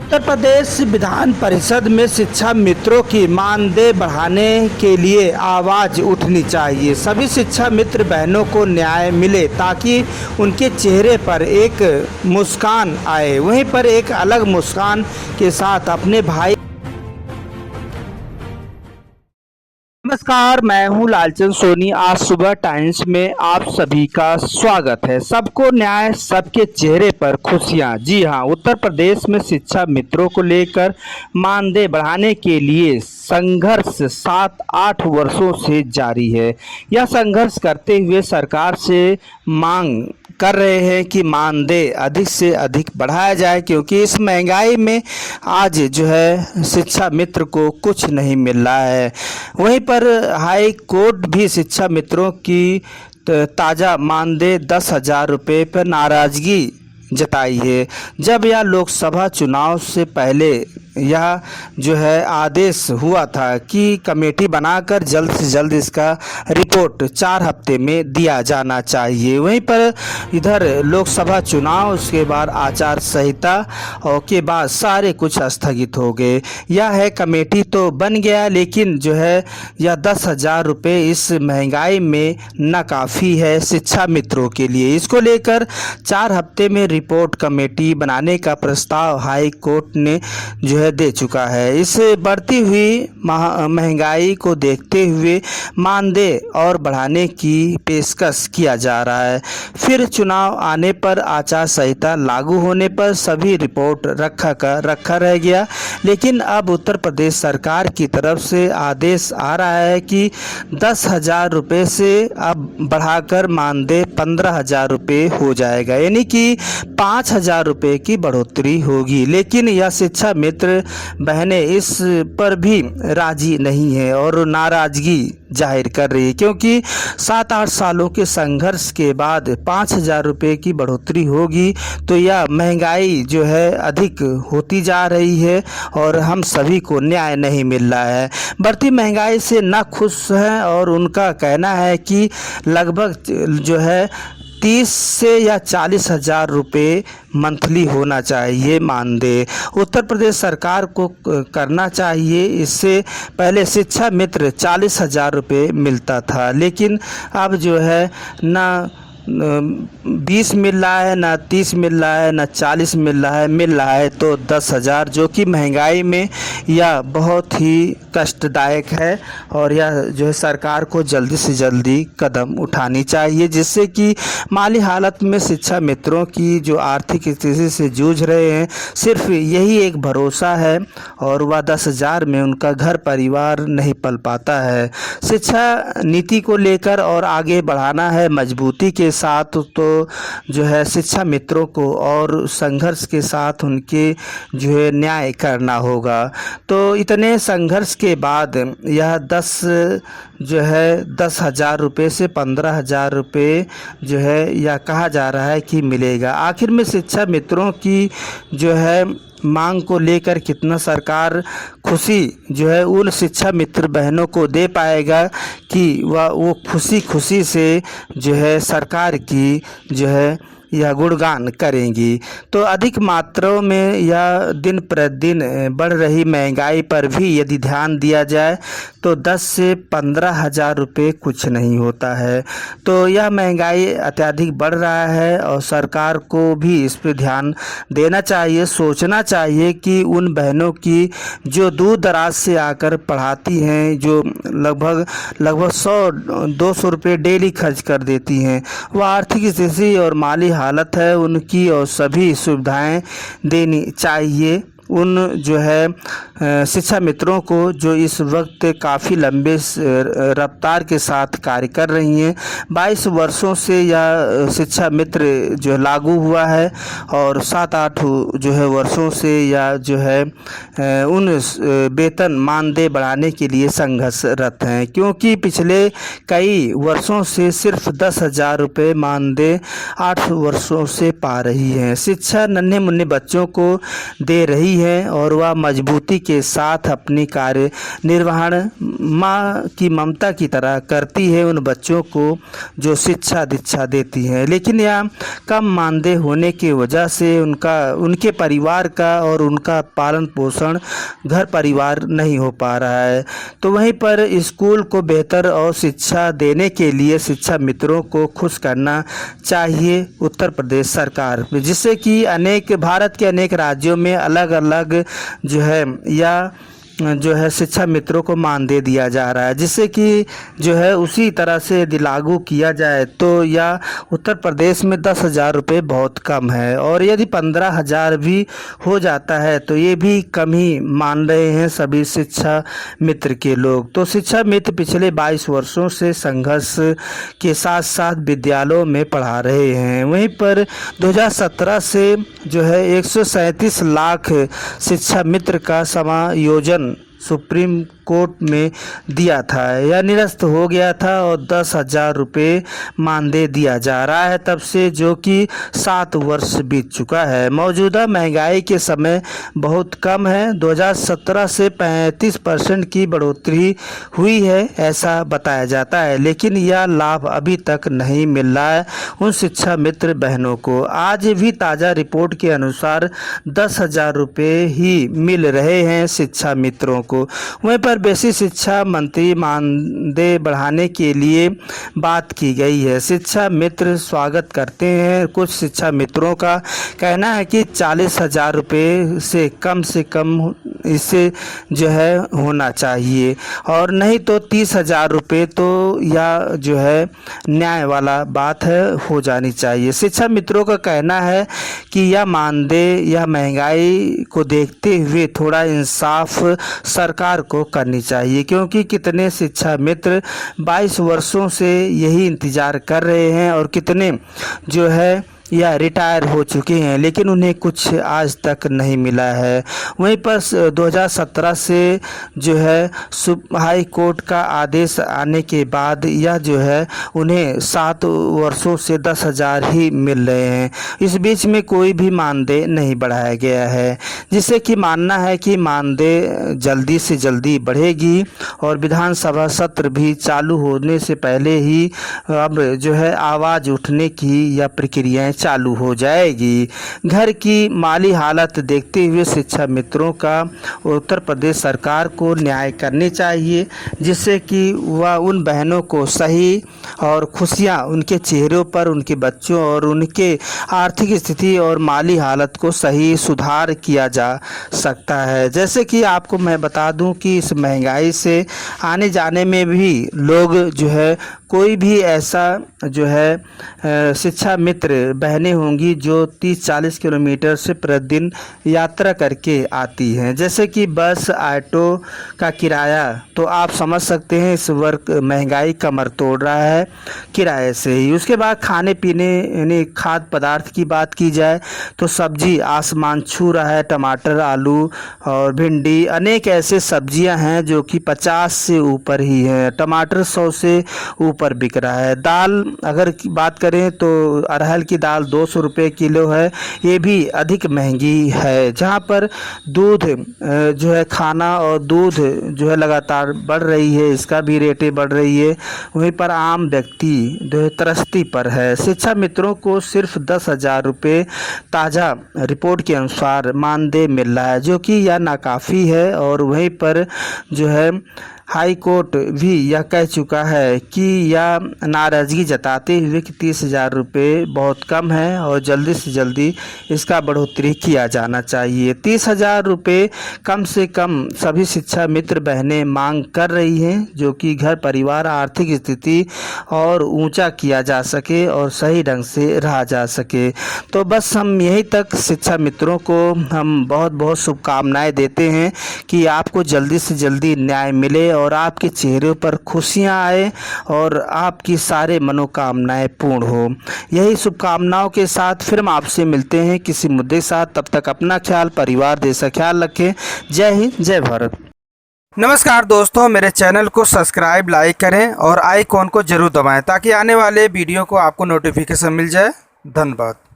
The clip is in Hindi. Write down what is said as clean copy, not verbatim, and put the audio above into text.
उत्तर प्रदेश विधान परिषद में शिक्षा मित्रों की मानदेय बढ़ाने के लिए आवाज़ उठनी चाहिए। सभी शिक्षा मित्र बहनों को न्याय मिले ताकि उनके चेहरे पर एक मुस्कान आए। वहीं पर एक अलग मुस्कान के साथ अपने भाई। नमस्कार, मैं हूं लालचंद सोनी। आज सुबह टाइम्स में आप सभी का स्वागत है। सबको न्याय, सबके चेहरे पर खुशियां। जी हां, उत्तर प्रदेश में शिक्षा मित्रों को लेकर मानदेय बढ़ाने के लिए संघर्ष 7-8 वर्षों से जारी है। यह संघर्ष करते हुए सरकार से मांग कर रहे हैं कि मानदेय अधिक से अधिक बढ़ाया जाए, क्योंकि इस महंगाई में आज जो है शिक्षा मित्र को कुछ नहीं मिल रहा है। वहीं पर हाई कोर्ट भी शिक्षा मित्रों की ताज़ा मानदेय 10,000 रुपये पर नाराज़गी जताई है। जब यह लोकसभा चुनाव से पहले यह जो है आदेश हुआ था कि कमेटी बनाकर जल्द से जल्द इसका रिपोर्ट 4 हफ्ते में दिया जाना चाहिए। वहीं पर इधर लोकसभा चुनाव, उसके बाद आचार संहिता और के बाद सारे कुछ स्थगित हो गए। यह है कमेटी तो बन गया, लेकिन जो है यह 10,000 रुपये इस महंगाई में नाकाफ़ी है शिक्षा मित्रों के लिए। इसको लेकर 4 हफ्ते में रिपोर्ट कमेटी बनाने का प्रस्ताव हाई कोर्ट ने जो है दे चुका है। इस बढ़ती हुई महंगाई को देखते हुए मानदेय और बढ़ाने की पेशकश किया जा रहा है। फिर चुनाव आने पर, आचार संहिता लागू होने पर सभी रिपोर्ट रखा रह गया। लेकिन अब उत्तर प्रदेश सरकार की तरफ से आदेश आ रहा है कि 10,000 रुपये से अब बढ़ाकर मानदेय 15,000 रुपये हो जाएगा, यानी कि 5,000 रुपये की बढ़ोतरी होगी। लेकिन यह शिक्षा मित्र बहनें इस पर भी राजी नहीं है और नाराजगी जाहिर कर रही है, क्योंकि 7-8 सालों के संघर्ष के बाद 5,000 रुपये की बढ़ोतरी होगी तो यह महंगाई जो है अधिक होती जा रही है और हम सभी को न्याय नहीं मिल रहा है। बढ़ती महंगाई से ना खुश हैं और उनका कहना है कि लगभग जो है 30 से या 40,000 रुपये मंथली होना चाहिए मानदेय। उत्तर प्रदेश सरकार को करना चाहिए। इससे पहले शिक्षा मित्र 40,000 रुपये मिलता था, लेकिन अब जो है ना 20 मिल रहा है, ना 30 मिल रहा है, ना 40 मिल रहा है तो 10,000, जो कि महंगाई में यह बहुत ही कष्टदायक है। और यह जो है सरकार को जल्दी से जल्दी कदम उठानी चाहिए, जिससे कि माली हालत में शिक्षा मित्रों की जो आर्थिक स्थिति से जूझ रहे हैं, सिर्फ यही एक भरोसा है और वह 10,000 में उनका घर परिवार नहीं पल पाता है। शिक्षा नीति को लेकर और आगे बढ़ाना है मजबूती के साथ, तो जो है शिक्षा मित्रों को और संघर्ष के साथ उनके जो है न्याय करना होगा। तो इतने संघर्ष के बाद यह 10,000 रुपये से 15,000 रुपये जो है यह कहा जा रहा है कि मिलेगा। आखिर में शिक्षा मित्रों की जो है मांग को लेकर कितना सरकार खुशी जो है उन शिक्षा मित्र बहनों को दे पाएगा कि वो खुशी से जो है सरकार की जो है यह गुणगान करेंगी। तो अधिक मात्राओं में यह दिन प्रतिदिन बढ़ रही महंगाई पर भी यदि ध्यान दिया जाए तो 10 से 15,000 रुपये कुछ नहीं होता है। तो यह महंगाई अत्यधिक बढ़ रहा है और सरकार को भी इस पर ध्यान देना चाहिए, सोचना चाहिए कि उन बहनों की जो दूर दराज से आकर पढ़ाती हैं, जो लगभग 100-200 रुपये डेली खर्च कर देती हैं, वह आर्थिक स्थिति और माली हालत है उनकी, और सभी सुविधाएं देनी चाहिए उन जो है शिक्षा मित्रों को जो इस वक्त काफ़ी लंबे रफ्तार के साथ कार्य कर रही हैं। 22 वर्षों से यह शिक्षा मित्र जो लागू हुआ है और 7-8 जो है वर्षों से यह जो है उन वेतन मानदेय बढ़ाने के लिए संघर्षरत हैं, क्योंकि पिछले कई वर्षों से सिर्फ 10,000 रुपये मानदेय 8 वर्षों से पा रही हैं। शिक्षा नन्हे मुन्ने बच्चों को दे रही हैं और वह मजबूती के साथ अपनी कार्य निर्वहन माँ की ममता की तरह करती है उन बच्चों को जो शिक्षा दीक्षा देती हैं। लेकिन यह कम मानदेय होने की वजह से उनके परिवार का और उनका पालन पोषण घर परिवार नहीं हो पा रहा है। तो वहीं पर स्कूल को बेहतर और शिक्षा देने के लिए शिक्षा मित्रों को खुश करना चाहिए उत्तर प्रदेश सरकार, जिससे कि भारत के अनेक राज्यों में अलग अलग जो है शिक्षा मित्रों को मानदेय दिया जा रहा है, जिससे कि उसी तरह से यदि लागू किया जाए तो या उत्तर प्रदेश में 10,000 रुपये बहुत कम है, और यदि 15,000 भी हो जाता है तो ये भी कम ही मान रहे हैं सभी शिक्षा मित्र के लोग। तो शिक्षा मित्र पिछले 22 वर्षों से संघर्ष के साथ साथ विद्यालयों में पढ़ा रहे हैं। वहीं पर 2017 से 137 लाख शिक्षा मित्र का समायोजन सुप्रीम कोर्ट में दिया था, यह निरस्त हो गया था और 10,000 रुपये मानदेय दिया जा रहा है तब से, जो कि 7 वर्ष बीत चुका है। मौजूदा महंगाई के समय बहुत कम है। 2017 से 35% की बढ़ोतरी हुई है ऐसा बताया जाता है, लेकिन यह लाभ अभी तक नहीं मिल रहा है उन शिक्षा मित्र बहनों को। आज भी ताज़ा रिपोर्ट के अनुसार 10,000 रुपये ही मिल रहे हैं शिक्षा मित्रों को। वहीं पर बेसिक शिक्षा मंत्री मानदेय बढ़ाने के लिए बात की गई है। शिक्षा मित्र स्वागत करते हैं। कुछ शिक्षा मित्रों का कहना है कि 40,000 रुपये से कम इससे होना चाहिए, और नहीं तो 30,000 रुपये तो यह न्याय वाला बात है, हो जानी चाहिए। शिक्षा मित्रों का कहना है कि यह मानदेय महंगाई को देखते हुए थोड़ा इंसाफ सरकार को करनी चाहिए, क्योंकि कितने शिक्षा मित्र 22 वर्षों से यही इंतज़ार कर रहे हैं और कितने या रिटायर हो चुके हैं, लेकिन उन्हें कुछ आज तक नहीं मिला है। वहीं पर 2017 से हाई कोर्ट का आदेश आने के बाद यह उन्हें 7 वर्षों से 10,000 ही मिल रहे हैं। इस बीच में कोई भी मानदेय नहीं बढ़ाया गया है, जिससे कि मानना है कि मानदेय जल्दी से जल्दी बढ़ेगी और विधानसभा सत्र भी चालू होने से पहले ही अब आवाज़ उठने की या प्रक्रियाएं चालू हो जाएगी। घर की माली हालत देखते हुए शिक्षा मित्रों का उत्तर प्रदेश सरकार को न्याय करनी चाहिए, जिससे कि वह उन बहनों को सही और खुशियां उनके चेहरों पर, उनके बच्चों और उनके आर्थिक स्थिति और माली हालत को सही सुधार किया जा सकता है। जैसे कि आपको मैं बता दूं कि इस महंगाई से आने जाने में भी लोग कोई भी ऐसा शिक्षा मित्र बहनें होंगी जो 30-40 किलोमीटर से प्रतिदिन यात्रा करके आती हैं, जैसे कि बस ऑटो का किराया, तो आप समझ सकते हैं इस वर्ग महंगाई कमर तोड़ रहा है किराए से ही। उसके बाद खाने पीने यानी खाद्य पदार्थ की बात की जाए तो सब्जी आसमान छू रहा है। टमाटर, आलू और भिंडी, अनेक ऐसे सब्जियां हैं जो कि 50 से ऊपर ही हैं। टमाटर 100 से ऊपर बिक रहा है। दाल अगर बात करें तो अरहर की दाल 200 रुपये किलो है, ये भी अधिक महंगी है। जहाँ पर दूध खाना और दूध लगातार बढ़ रही है, इसका भी रेटें बढ़ रही है। वहीं पर आम व्यक्ति त्रस्ती पर है। शिक्षा मित्रों को सिर्फ 10,000 रुपये ताज़ा रिपोर्ट के अनुसार मानदेय मिल रहा है, जो कि यह नाकाफ़ी है। और वहीं पर हाई कोर्ट भी यह कह चुका है कि यह नाराज़गी जताते हुए कि 30,000 रुपये बहुत कम है और जल्दी से जल्दी इसका बढ़ोतरी किया जाना चाहिए। 30,000 रुपये कम से कम सभी शिक्षा मित्र बहनें मांग कर रही हैं, जो कि घर परिवार आर्थिक स्थिति और ऊंचा किया जा सके और सही ढंग से रहा जा सके। तो बस हम यहीं तक शिक्षा मित्रों को हम बहुत बहुत शुभकामनाएं देते हैं कि आपको जल्दी से जल्दी न्याय मिले और आपके चेहरे पर खुशियां आए और आपकी सारे मनोकामनाएं पूर्ण हो। यही शुभकामनाओं के साथ फिर हम आपसे मिलते हैं किसी मुद्दे के साथ। तब तक अपना ख्याल, परिवार, देश का ख्याल रखें। जय हिंद, जय भारत। नमस्कार दोस्तों, मेरे चैनल को सब्सक्राइब, लाइक करें और आइकॉन को जरूर दबाएं ताकि आने वाले वीडियो को आपको नोटिफिकेशन मिल जाए। धन्यवाद।